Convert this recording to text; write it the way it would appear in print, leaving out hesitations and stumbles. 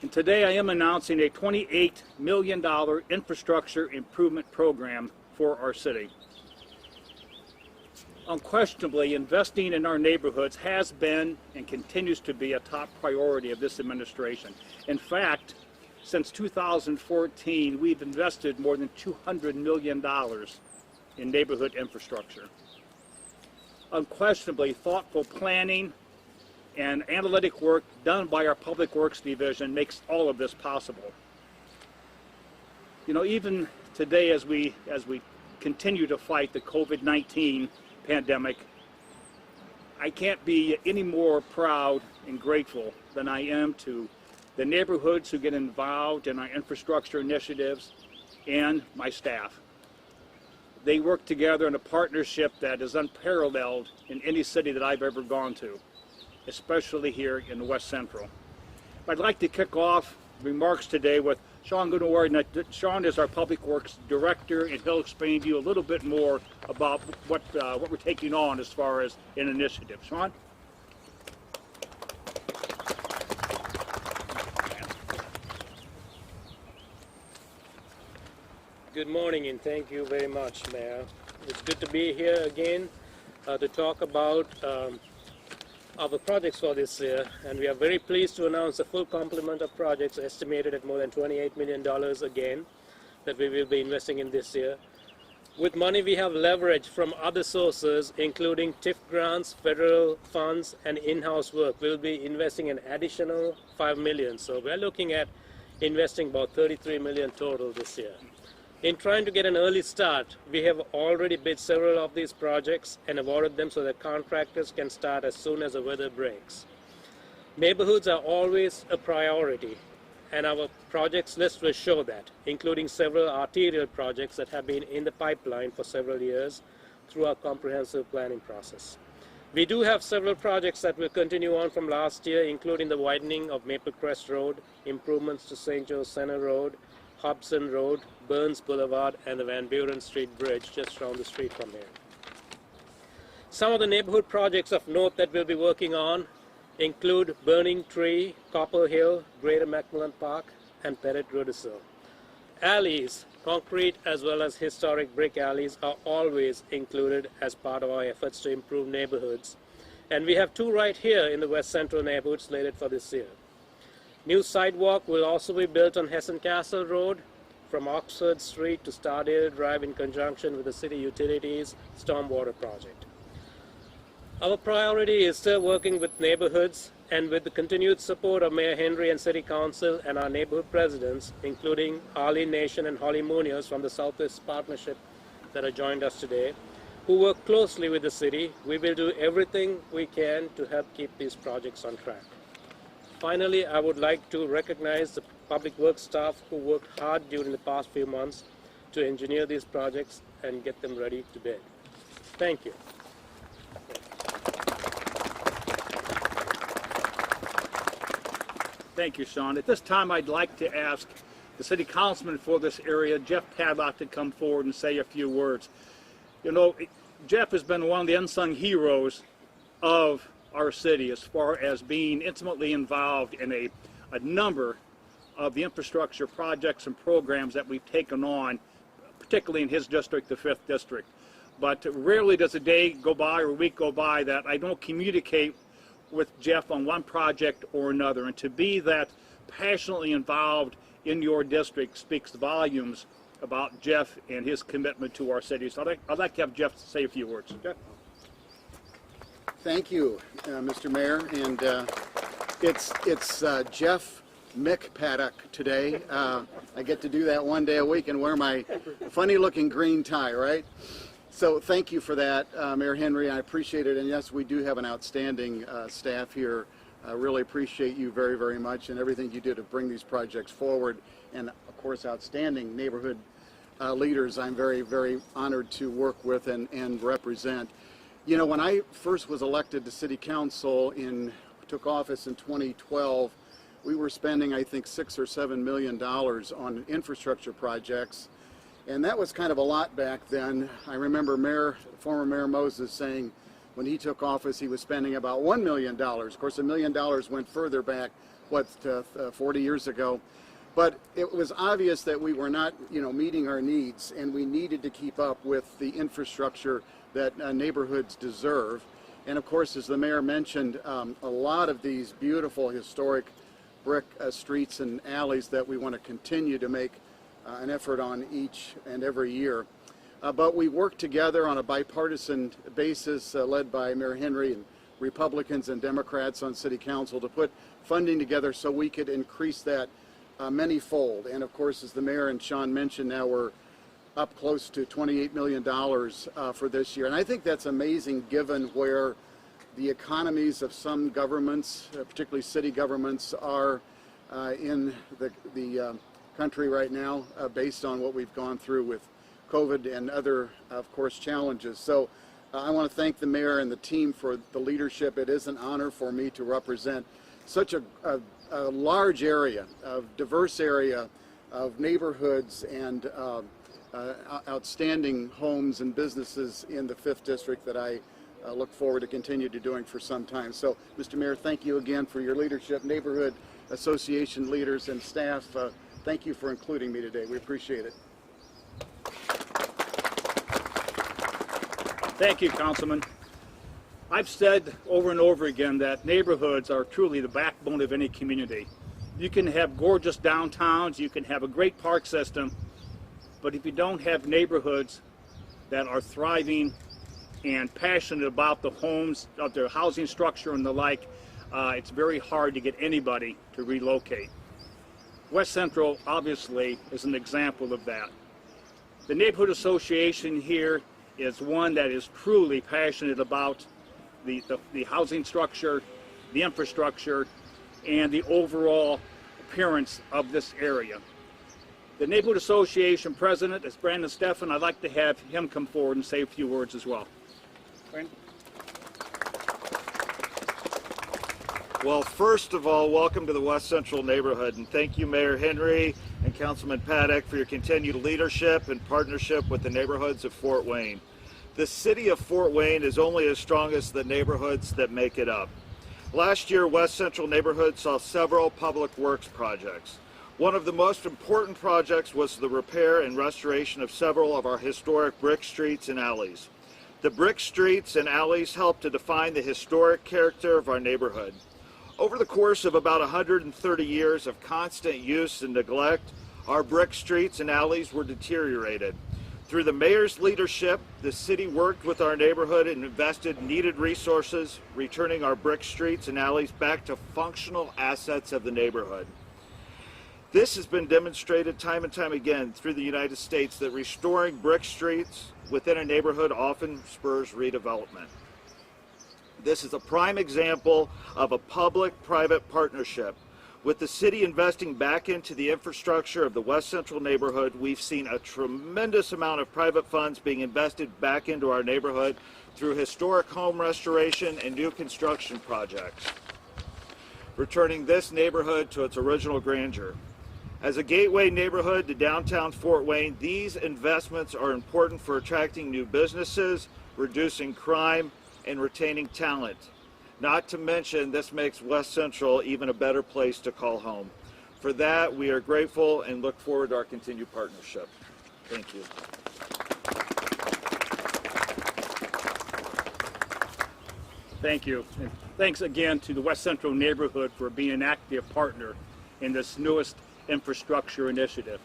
And today I am announcing a $28 million infrastructure improvement program for our city. Unquestionably, investing in our neighborhoods has been and continues to be a top priority of this administration. In fact, since 2014, we've invested more than $200 million in neighborhood infrastructure. Unquestionably, thoughtful planning and analytic work done by our Public Works Division makes all of this possible. You know, even today as we continue to fight the COVID-19 pandemic, I can't be any more proud and grateful than I am to the neighborhoods who get involved in our infrastructure initiatives and my staff. They work together in a partnership that is unparalleled in any city that I've ever gone to, especially here in the West Central. I'd like to kick off remarks today with Sean Gunawardena. Sean is our Public Works Director, and he'll explain to you a little bit more about what we're taking on as far as an initiative. Sean? Good morning, and thank you very much, Mayor. It's good to be here again to talk about our projects for this year, and we are very pleased to announce a full complement of projects estimated at more than $28 million again that we will be investing in this year. With money we have leveraged from other sources, including TIF grants, federal funds, and in-house work. We'll be investing an additional $5 million, so we're looking at investing about $33 million total this year. In trying to get an early start, we have already bid several of these projects and awarded them so that contractors can start as soon as the weather breaks. Neighborhoods are always a priority, and our projects list will show that, including several arterial projects that have been in the pipeline for several years through our comprehensive planning process. We do have several projects that will continue on from last year, including the widening of Maple Crest Road, improvements to St. Joe Center Road, Hobson Road, Burns Boulevard, and the Van Buren Street Bridge just around the street from here. Some of the neighborhood projects of note that we'll be working on include Burning Tree, Copper Hill, Greater Macmillan Park, and Pettit Rudisill. Alleys, concrete as well as historic brick alleys, are always included as part of our efforts to improve neighborhoods, and we have two right here in the West Central neighborhood slated for this year. New sidewalk will also be built on Hessen Castle Road from Oxford Street to Stardale Drive in conjunction with the city utilities stormwater project. Our priority is still working with neighborhoods, and with the continued support of Mayor Henry and City Council and our neighborhood presidents, including Arlene Nation and Holly Munoz from the Southwest Partnership that have joined us today, who work closely with the city, we will do everything we can to help keep these projects on track. Finally, I would like to recognize the Public Works staff who worked hard during the past few months to engineer these projects and get them ready to bid. Thank you. Thank you, Sean. At this time, I'd like to ask the City Councilman for this area, Jeff Padlock, to come forward and say a few words. You know, Jeff has been one of the unsung heroes of our city as far as being intimately involved in a number of the infrastructure projects and programs that we've taken on, particularly in his district, the 5th District. But rarely does a day go by or a week go by that I don't communicate with Jeff on one project or another. And to be that passionately involved in your district speaks volumes about Jeff and his commitment to our city. So I'd like to have Jeff say a few words. Jeff? Thank you, Mr. Mayor, and it's Jeff Mick Paddock today. I get to do that one day a week and wear my funny-looking green tie, right? So thank you for that, Mayor Henry. I appreciate it, and yes, we do have an outstanding staff here. I really appreciate you very, very much and everything you do to bring these projects forward, and of course, outstanding neighborhood leaders I'm very, very honored to work with and represent. You know, when I first was elected to City Council took office in 2012, we were spending, I think, $6 or $7 million on infrastructure projects, and that was kind of a lot back then. I remember former Mayor Moses saying when he took office he was spending about $1 million. Of course, $1 million went further back 40 years ago. But it was obvious that we were not, meeting our needs, and we needed to keep up with the infrastructure that neighborhoods deserve. And of course, as the mayor mentioned, a lot of these beautiful historic brick streets and alleys that we want to continue to make an effort on each and every year. But we worked together on a bipartisan basis led by Mayor Henry and Republicans and Democrats on City Council to put funding together so we could increase that many-fold. And of course, as the mayor and Sean mentioned, now we're up close to $28 million for this year. And I think that's amazing given where the economies of some governments, particularly city governments, are in the country right now based on what we've gone through with COVID and other, of course, challenges. So I want to thank the mayor and the team for the leadership. It is an honor for me to represent such a large area, of diverse area of neighborhoods and outstanding homes and businesses in the 5th District that I look forward to continue to doing for some time. So, Mr. Mayor, thank you again for your leadership, neighborhood association leaders and staff. Thank you for including me today. We appreciate it. Thank you, Councilman. I've said over and over again that neighborhoods are truly the backbone of any community. You can have gorgeous downtowns, you can have a great park system, but if you don't have neighborhoods that are thriving and passionate about the homes, of their housing structure and the like, it's very hard to get anybody to relocate. West Central, obviously, is an example of that. The neighborhood association here is one that is truly passionate about the housing structure, the infrastructure, and the overall appearance of this area. The neighborhood association president is Brandon Steffen. I'd like to have him come forward and say a few words as well. Brandon? Well, first of all, welcome to the West Central neighborhood, and thank you, Mayor Henry and Councilman Paddock, for your continued leadership and partnership with the neighborhoods of Fort Wayne. The city of Fort Wayne is only as strong as the neighborhoods that make it up. Last year, West Central neighborhood saw several public works projects. One of the most important projects was the repair and restoration of several of our historic brick streets and alleys. The brick streets and alleys help to define the historic character of our neighborhood. Over the course of about 130 years of constant use and neglect, our brick streets and alleys were deteriorated. Through the mayor's leadership, the city worked with our neighborhood and invested needed resources, returning our brick streets and alleys back to functional assets of the neighborhood. This has been demonstrated time and time again through the United States that restoring brick streets within a neighborhood often spurs redevelopment. This is a prime example of a public-private partnership. With the city investing back into the infrastructure of the West Central neighborhood, we've seen a tremendous amount of private funds being invested back into our neighborhood through historic home restoration and new construction projects, returning this neighborhood to its original grandeur. As a gateway neighborhood to downtown Fort Wayne, these investments are important for attracting new businesses, reducing crime, and retaining talent. Not to mention, this makes West Central even a better place to call home. For that, we are grateful and look forward to our continued partnership. Thank you. Thank you. And thanks again to the West Central neighborhood for being an active partner in this newest infrastructure initiative.